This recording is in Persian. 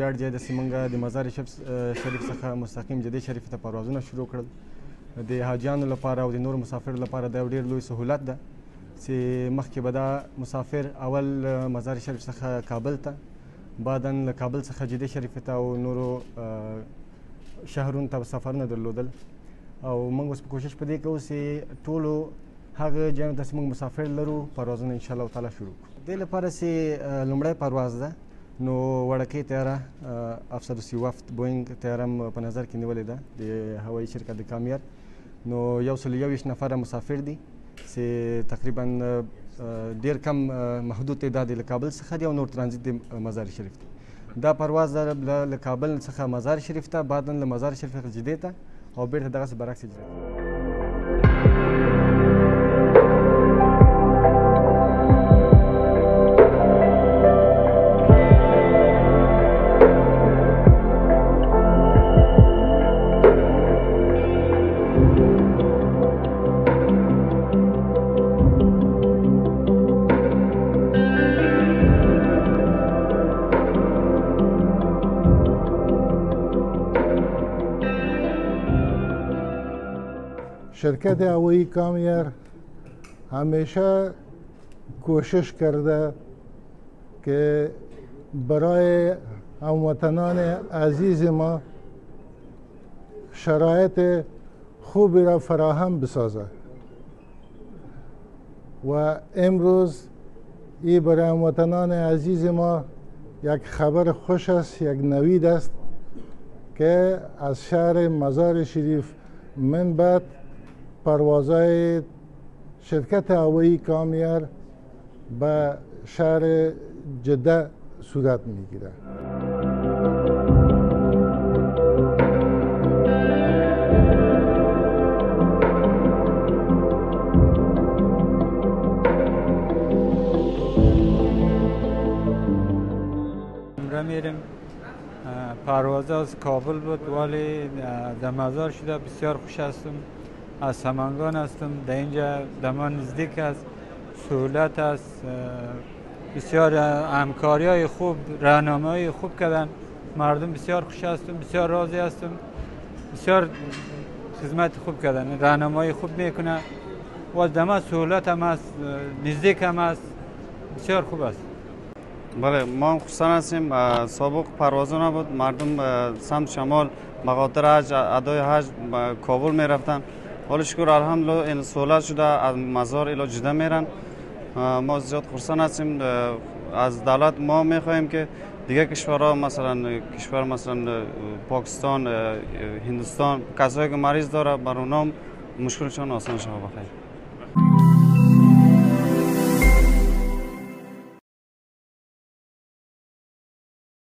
ویاړ ځای داسې موږ د مزار شریف څخه مستقیم جدې شریف ته پروازونه شروع کړل. د حاجیانو لپاره او د نورو مسافرو لپاره دا ډېر لوی سهولت ده چې مخکې به دا مسافر اول مزار شریف څخه کابل ته، بعدا له کابل څخه جدې شریف ته او نورو شهرونو ته سفرونه درلودل. او موږ اوس په کوشش په دې کوو چې ټولو هغه ځایونو ته چې موږ مسافر لرو پروازونه انشاءالله تعالی شروع کړو. دې لپاره چې لومړی پرواز ده نو وړکۍ طیاره افسر وفد بوینګ طیاره په نظر کې نیولې ده د هوایي شرکت د کامیار. نو 121 نفره مسافر دي چې تقریبا ډېر کم محدود تعداد له کابل څخه دي او نور ترانزیت د مزار شریف دی. دا پرواز له کابل څخه مزار شریف ته، بعدا له مزار شریف څخه جدې ته او بیرته دغسې برعکس جدې ته. شرکت هوایی کامیار همیشه کوشش کرده که برای هموطنان عزیز ما شرایط خوبی را فراهم بسازد و امروز این برای هموطنان عزیز ما یک خبر خوش است، یک نوید است که از شهر مزار شریف من بعد پروازهای شرکت هوایی کامیار به شهر جده صورت میگیرد. میریم پرواز از کابل بود ولی در مزار شده بسیار خوش هستم. از سمنگان هستم، در اینجا دما نزدیک است، سهولت است، بسیار همکاری خوب، راهنمایی خوب کردن، مردم بسیار خوش هستم، بسیار راضی هستم، بسیار خدمت خوب کردن، راهنمایی خوب میکنه و دما سهولت هم است، نزدیک هم است، بسیار خوب است. بله ما خوشحال هستیم. سابق پروازها نبود، مردم سمت شمال مقاطع حج ادای حج کابل میرفتن، ولی شکر الحمدلله این سهولت شده از مزار الی جده میرن. ما زیاد خرسند هستیم. از دولت ما میخواهیم که دیگه کشورها مثلا پاکستان، هندوستان، کسایی که مریض داره بر اونام مشکلشان آسان شود. بخیر.